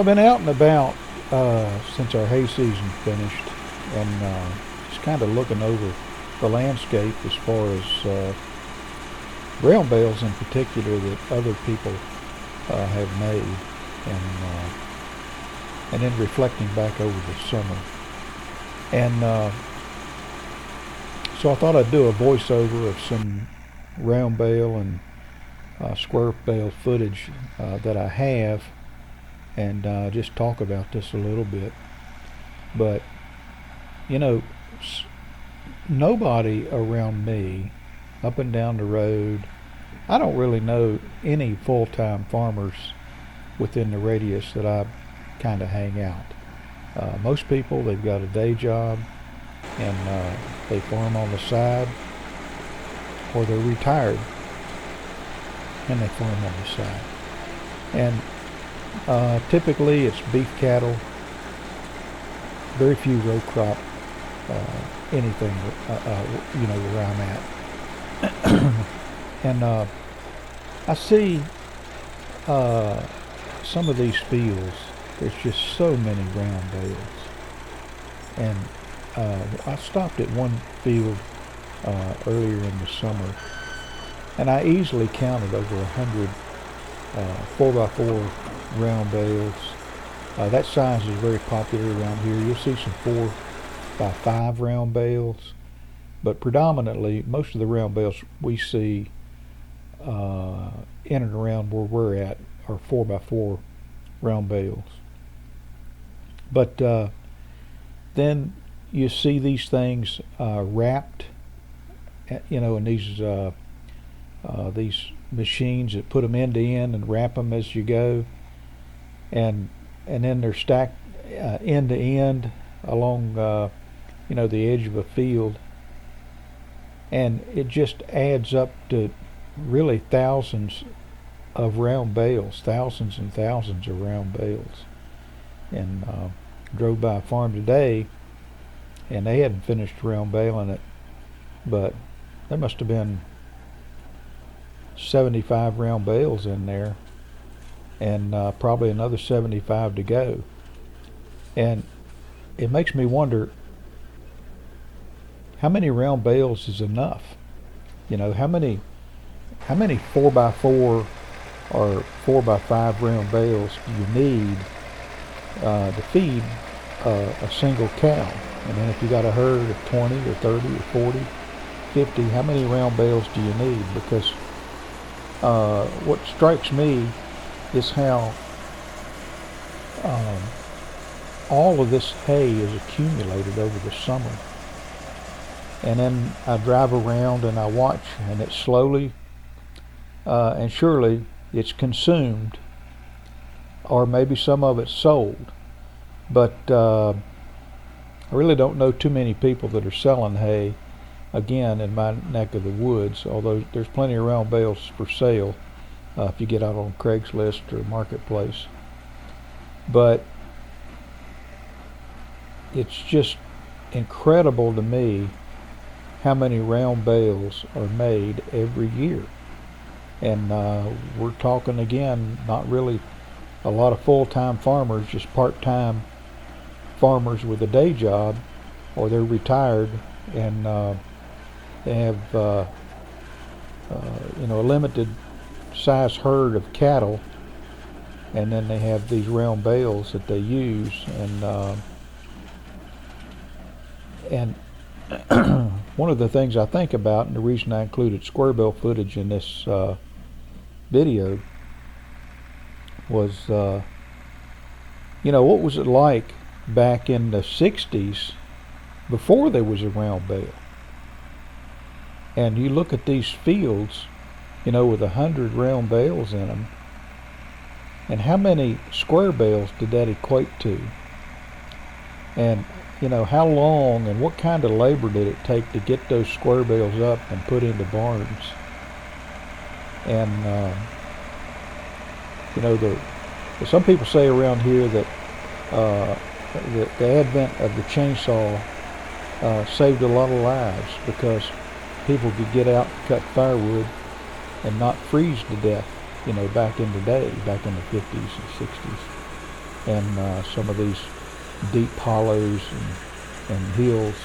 I've been out and about since our hay season finished, and just kind of looking over the landscape as far as rail bales in particular that other people have made, and then reflecting back over the summer. And so I thought I'd do a voiceover of some round bale and square bale footage that I have, and just talk about this a little bit. But you know, nobody around me, up and down the road, I don't really know any full-time farmers within the radius that I kind of hang out. Most people, they've got a day job, and they farm on the side, or they're retired and they farm on the side. And typically it's beef cattle, very few row crop, anything, where I'm at. And I see some of these fields, there's just so many round bales. And I stopped at one field earlier in the summer, and I easily counted over 100 4x4 round bales. That size is very popular around here. You'll see some 4x5 round bales, but predominantly most of the round bales we see in and around where we're at are 4x4 round bales. But then you see these things wrapped, in these machines that put them end to end and wrap them as you go, and then they're stacked end to end along the edge of a field, and it just adds up to really thousands of round bales, thousands and thousands of round bales. And drove by a farm today, and they hadn't finished round baling it, but there must have been 75 round bales in there, and probably another 75 to go. And it makes me wonder, how many round bales is enough? How many 4x4 or 4x5 round bales do you need to feed a single cow? And then if you got a herd of 20 or 30 or 40, 50, how many round bales do you need? Because what strikes me is how all of this hay is accumulated over the summer. And then I drive around and I watch, and it slowly and surely it's consumed, or maybe some of it's sold. But I really don't know too many people that are selling hay, again, in my neck of the woods, although there's plenty of round bales for sale if you get out on Craigslist or Marketplace. But it's just incredible to me how many round bales are made every year. And we're talking, again, not really a lot of full-time farmers, just part-time farmers with a day job, or they're retired, and they have a limited size herd of cattle, and then they have these round bales that they use. And one of the things I think about, and the reason I included square bale footage in this video, was what was it like back in the 60s before there was a round bale? And you look at these fields, with 100 round bales in them, and how many square bales did that equate to? And how long and what kind of labor did it take to get those square bales up and put into barns? And some people say around here that the advent of the chainsaw saved a lot of lives, because people could get out and cut firewood and not freeze to death, back in the day, back in the 50s and 60s. and some of these deep hollows and hills,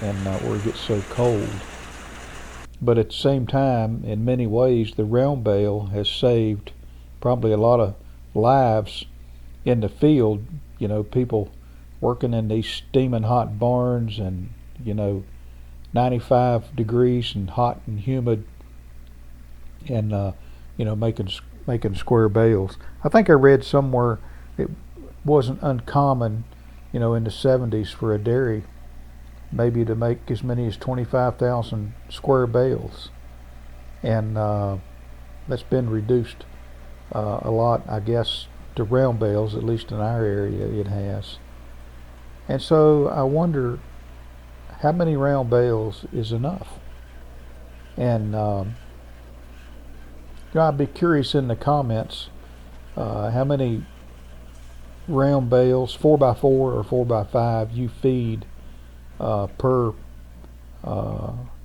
and where it gets so cold. But at the same time, in many ways, the round bale has saved probably a lot of lives in the field. People working in these steaming hot barns, and 95 degrees and hot and humid, and making square bales. I think I read somewhere it wasn't uncommon, in the 70s for a dairy maybe to make as many as 25,000 square bales, and that's been reduced a lot, I guess, to round bales. At least in our area, it has. And so I wonder how many round bales is enough. And I'd be curious in the comments how many round bales, 4x4 or 4x5, you feed per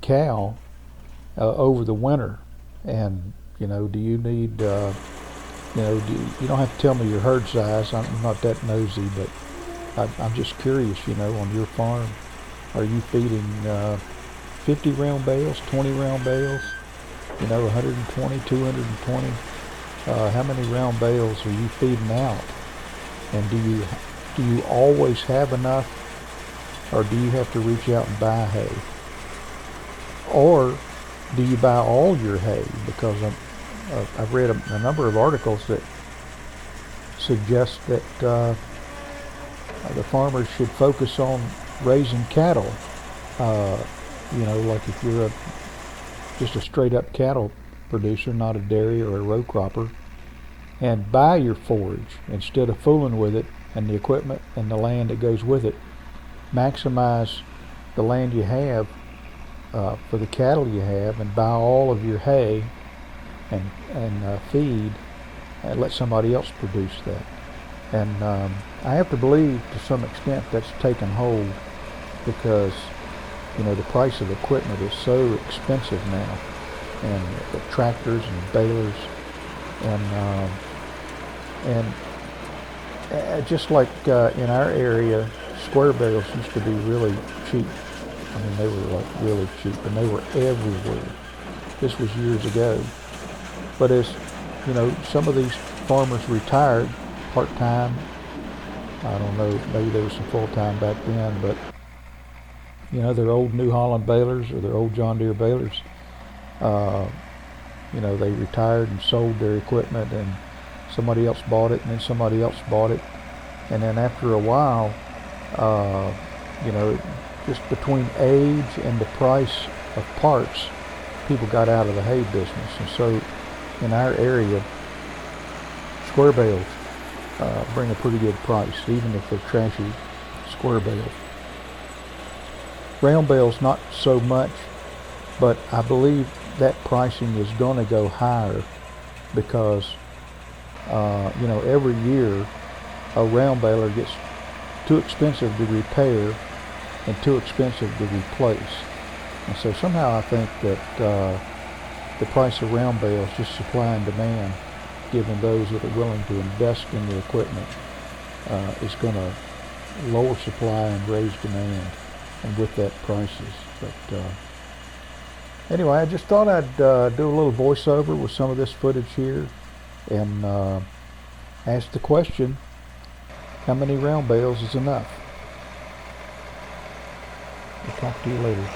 cow over the winter. And do you need you don't have to tell me your herd size. I'm not that nosy, but I'm just curious. On your farm, are you feeding 50 round bales, 20 round bales, 120, 220? How many round bales are you feeding out? And do you always have enough? Or do you have to reach out and buy hay? Or do you buy all your hay? Because I've read a number of articles that suggest that the farmers should focus on raising cattle. Like if you're just a straight up cattle producer, not a dairy or a row cropper, and buy your forage instead of fooling with it and the equipment and the land that goes with it. Maximize the land you have for the cattle you have, and buy all of your hay and feed, and let somebody else produce that. And I have to believe to some extent that's taken hold, because the price of equipment is so expensive now, and the tractors and balers, and just like in our area, square bales used to be really cheap. I mean, they were like really cheap, and they were everywhere. This was years ago. But as some of these farmers retired part-time. I don't know, maybe there was some full-time back then, but their old New Holland balers or their old John Deere balers, they retired and sold their equipment, and somebody else bought it, and then somebody else bought it, and then after a while, just between age and the price of parts, people got out of the hay business. And so in our area, square bales bring a pretty good price, even if they're trashy square bales. Round bales not so much, but I believe that pricing is going to go higher because every year a round baler gets too expensive to repair and too expensive to replace. And so somehow I think that the price of round bales, just supply and demand, given those that are willing to invest in the equipment, is going to lower supply and raise demand, and with that prices. But anyway, I just thought I'd do a little voiceover with some of this footage here, and ask the question, how many round bales is enough? I'll talk to you later.